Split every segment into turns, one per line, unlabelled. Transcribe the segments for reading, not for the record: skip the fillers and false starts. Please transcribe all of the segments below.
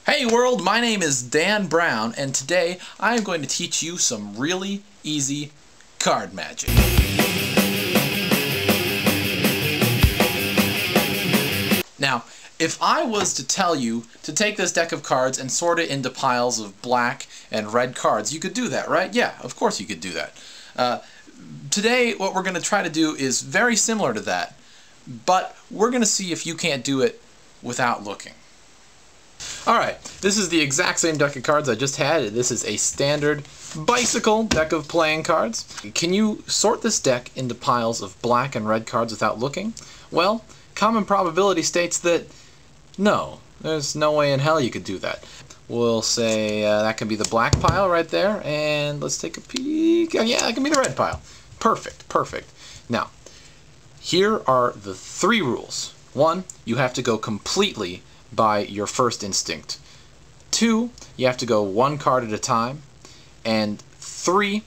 Hey world, my name is Dan Brown, and today I am going to teach you some really easy card magic. Now, if I was to tell you to take this deck of cards and sort it into piles of black and red cards, you could do that, right? Yeah, of course you could do that. Today, what we're going to try to do is very similar to that, but we're going to see if you can't do it without looking. Alright, this is the exact same deck of cards I just had. This is a standard bicycle deck of playing cards. Can you sort this deck into piles of black and red cards without looking? Well, common probability states that no, there's no way in hell you could do that. We'll say that can be the black pile right there, and let's take a peek. Oh, yeah, that can be the red pile. Perfect, perfect. Now, here are the three rules. 1, you have to go completely by your first instinct. 2, you have to go one card at a time. And 3,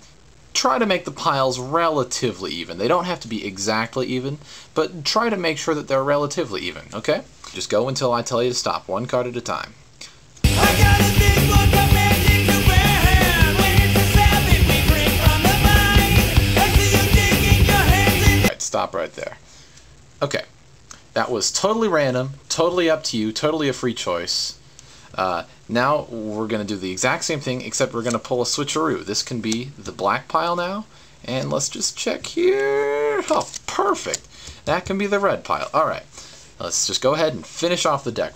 try to make the piles relatively even. They don't have to be exactly even, but try to make sure that they're relatively even, okay? Just go until I tell you to stop, one card at a time. Alright, stop right there. Okay. That was totally random, totally up to you, totally a free choice. Now we're going to do the exact same thing, except we're going to pull a switcheroo. This can be the black pile now, and let's just check here. Oh, perfect. That can be the red pile. Alright, let's just go ahead and finish off the deck.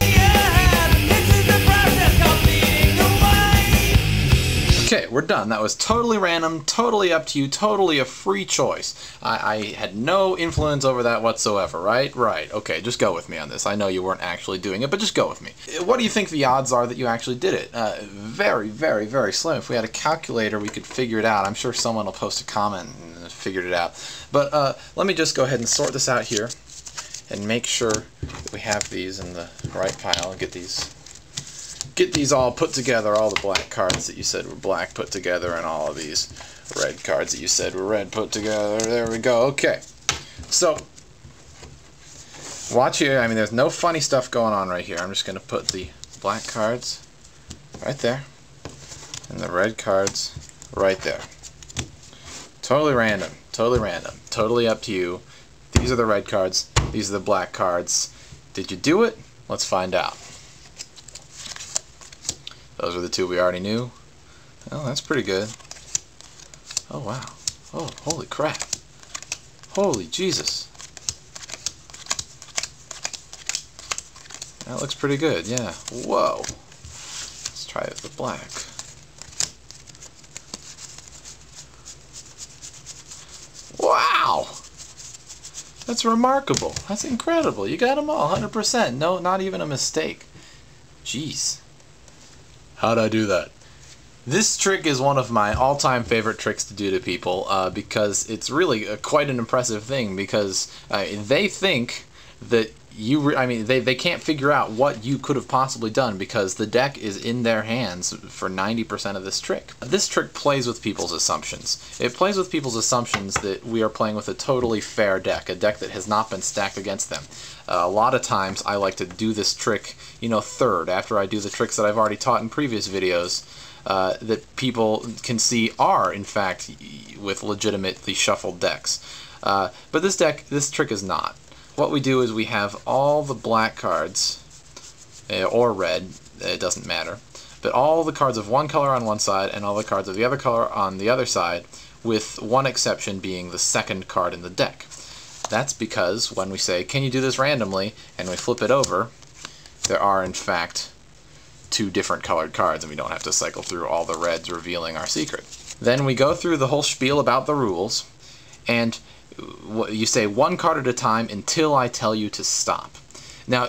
Okay, we're done. That was totally random, totally up to you, totally a free choice. I had no influence over that whatsoever, right? Right. Okay, just go with me on this. I know you weren't actually doing it, but just go with me. What do you think the odds are that you actually did it? Very, very, very slim. If we had a calculator, we could figure it out. I'm sure someone will post a comment and figured it out. But let me just go ahead and sort this out here and make sure that we have these in the right pile and get these all put together, all the black cards that you said were black put together, and all of these red cards that you said were red put together. There we go. Okay. So, watch here. I mean, there's no funny stuff going on right here. I'm just going to put the black cards right there, and the red cards right there. Totally random. Totally random. Totally up to you. These are the red cards. These are the black cards. Did you do it? Let's find out. Those are the two we already knew. Oh, that's pretty good. Oh, wow. Oh, holy crap. Holy Jesus. That looks pretty good, yeah. Whoa. Let's try it with the black. Wow! That's remarkable. That's incredible. You got them all, 100%. No, not even a mistake. Jeez. How'd I do that? This trick is one of my all-time favorite tricks to do to people because it's really quite an impressive thing, because they think that they can't figure out what you could have possibly done because the deck is in their hands for 90% of this trick. This trick plays with people's assumptions. It plays with people's assumptions that we are playing with a totally fair deck, a deck that has not been stacked against them. A lot of times I like to do this trick, third, after I do the tricks that I've already taught in previous videos, that people can see are, in fact, with legitimately shuffled decks. But this trick is not. What we do is we have all the black cards, or red, it doesn't matter, but all the cards of one color on one side and all the cards of the other color on the other side, with one exception being the second card in the deck. That's because when we say, can you do this randomly, and we flip it over, there are in fact two different colored cards, and we don't have to cycle through all the reds revealing our secret. Then we go through the whole spiel about the rules, and you say one card at a time until I tell you to stop. Now,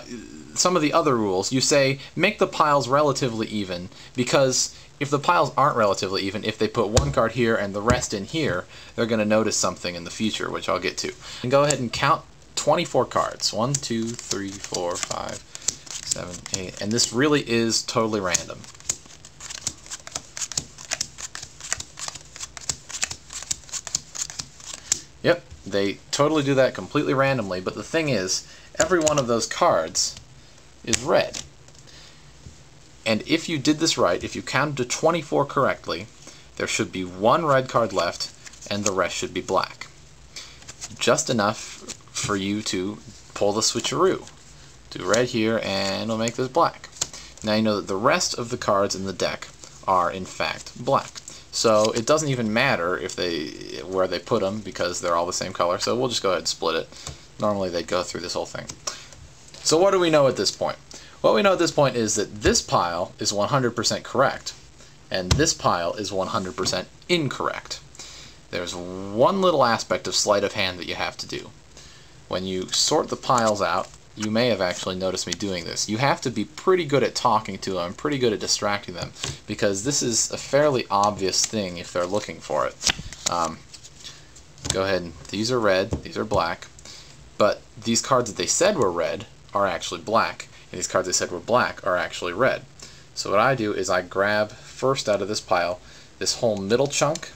some of the other rules, you say make the piles relatively even, because if the piles aren't relatively even, if they put one card here and the rest in here, they're going to notice something in the future, which I'll get to. And go ahead and count 24 cards. 1, 2, 3, 4, 5, 7, 8, and this really is totally random. Yep, they totally do that completely randomly, but the thing is, every one of those cards is red. And if you did this right, if you counted to 24 correctly, there should be one red card left and the rest should be black. Just enough for you to pull the switcheroo. Do red here and it'll make this black. Now you know that the rest of the cards in the deck are in fact black. So it doesn't even matter if where they put them because they're all the same color. So we'll just go ahead and split it. Normally they'd go through this whole thing. So what do we know at this point? What we know at this point is that this pile is 100% correct and this pile is 100% incorrect. There's one little aspect of sleight of hand that you have to do. When you sort the piles out, you may have actually noticed me doing this. You have to be pretty good at talking to them, pretty good at distracting them, because this is a fairly obvious thing if they're looking for it. Go ahead and these are red, these are black, but these cards that they said were red are actually black, and these cards they said were black are actually red. So what I do is I grab first out of this pile this whole middle chunk,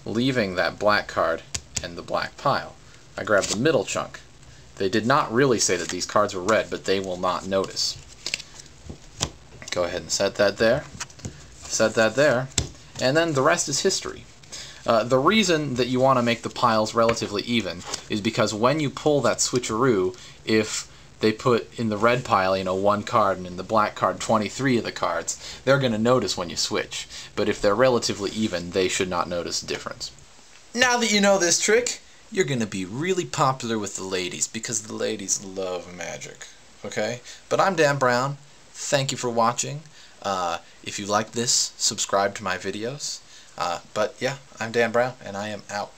leaving that black card and the black pile. I grab the middle chunk. They did not really say that these cards were red, but they will not notice. Go ahead and set that there. Set that there. And then the rest is history. The reason that you want to make the piles relatively even is because when you pull that switcheroo, if they put in the red pile, you know, 1 card, and in the black card 23 of the cards, they're going to notice when you switch. But if they're relatively even, they should not notice a difference. Now that you know this trick, you're going to be really popular with the ladies because the ladies love magic. Okay? But I'm Dan Brown. Thank you for watching. If you like this, subscribe to my videos. But yeah, I'm Dan Brown and I am out.